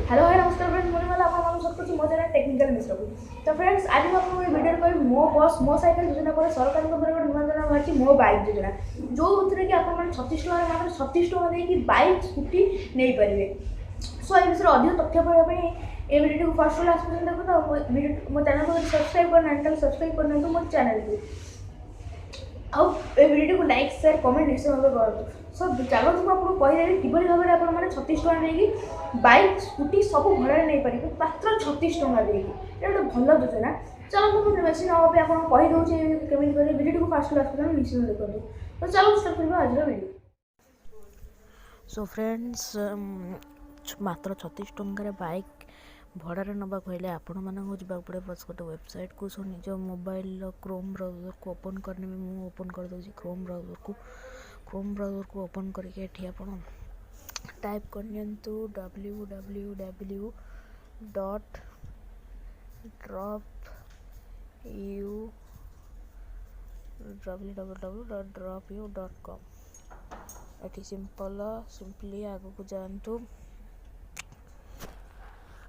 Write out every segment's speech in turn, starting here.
Hello hi नमस्कार friends मुझे वाला आप सब कुछ मो चैनल टेक्निकल मिश्र को तो फ्रेंड्स आज मैं आपको वीडियो कह मो बस मो साइकेल योजना पर सरकार गोटे नुआ योजना बाहरी मो बाइक योजना जो कि आप 36 टकर मात्र 36 टका देकी बाइक स्कूटी नहीं पारे। सो ये विषय अधिक तथ्य पाइबा ये वीडियो को फर्स्ट लास्ट पर्यटन देखो मो चैनल को सब्सक्राइब करना सब्सक्राइब करना मो चैनल को आउ वीडियो को लाइक शेयर कमेंट निश्चय भाव करूँ। सो चलते मुझे आपको कहीदेवी किभली भाव में आपने 36 टका नहीं बाइक स्कूटी सब भड़ा नहीं पारे मात्र 36 टका देगी ये गोटे भल योजना। चलो मुझे बेस न आप कहीदे केमी कर वीडियो को फास्ट लास्ट पर्यटन निश्चित देखो। तो चलो स्टार्ट करवा आज वीडियो। सो फ्रेंड्स मात्र 36 टंकार बाइक भड़ारे नवा कहले आपण मानक जावाक पड़े बस गोटे वेबसाइट को सो निज मोबाइल क्रोम ब्राउजर को ओपन करने में मुझे ओपन कर दूसरी क्रोम ब्राउजर को ओपन करके एठी आपण टाइप करनी www dot www.dropu.com eighty simply आगे को जातु।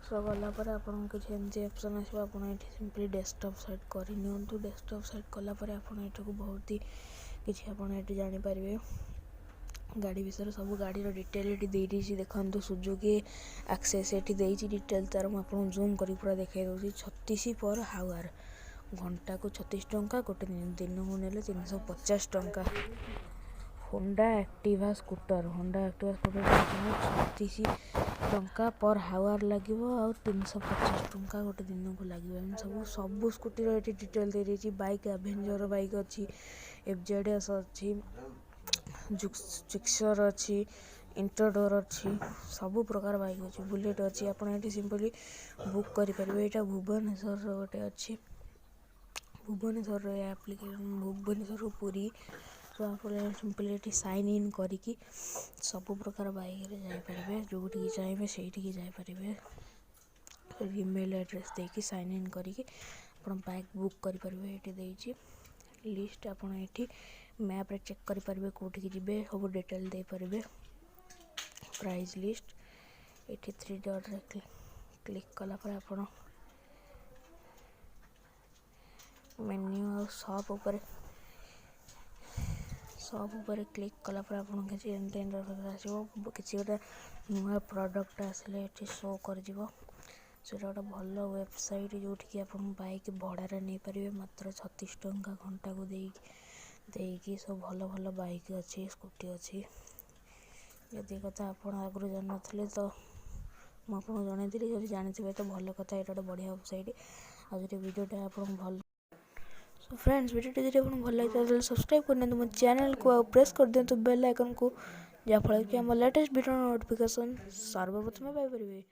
सो गलापर आपन किसी एमती ऑप्शन आसो आप सिंपली डेस्कटॉप सेट कर डेस्कटॉप सेट कलापर आपन को बहुत ही किसी आप जानीपर गाड़ी विषय सब गाड़ी डिटेल ये देखो सुजुकी एक्सेस ये डिटेल तार मुझे जूम कर पूरा देखा दूसरी 36 पर हावर घंटा को 36 टंका गोटे दिन को नेले 350 टंका। होंडा एक्टिवा स्कूटर 36 टंका पर हावर लगे आ 350 टंका गोटे दिन को लगे सब स्कूटी ये डिटेल दे रही। बाइक एवेंजर बाइक अच्छी FZS अच्छी जिक्सर अच्छी इंटरडोर अच्छी सब प्रकार बाइक अच्छी बुलेट अच्छी आप सिंपली बुक करेंगे। यहाँ भुवनेश्वर गोटे अच्छी भुवनेश्वर एप्लिकेशन भुवनेश्वर पुरी तो आप सिंपली ये साइन इन करके सब प्रकार बाइक जापर जो चाहिए से जापर ईमेल एड्रेस देकी साइन इन करके बाइक बुक करेंगे। ये लिस्ट आप मैप रे चेक करेंगे कौटी की जी सब डिटेल दे पारे प्राइस लिस्ट ये 3 डॉट रे क्लिक कलापर आप मेन्यू और शॉप ऊपर क्लिक कलापर आप किसी किसी गोटे नुआ प्रोडक्ट आसिले ये शो कर सो गोटे भल वेबसाइट जोटि आप बाइक भड़ारे नहीं पारे मात्र 36 टंका घंटा को देकी सब भल भल बाइक अच्छी स्कूटी अच्छी यदि कथा आप आगु जान नी तो मुझे जनईली जब जानी तो भल कथा ये गोटे बढ़िया वेबसाइट आज वीडियोटा आप भल। सो फ्रेंड्स वीडियो यदि आपको भल लगे तो सब्सक्राइब करना मो चैनल को प्रेस कर दिखाँ बेल आइकन को जहाँफल कि आम लेटेस्ट वीडियो नोटिफिकेशन सर्वप्रथम पाइपर।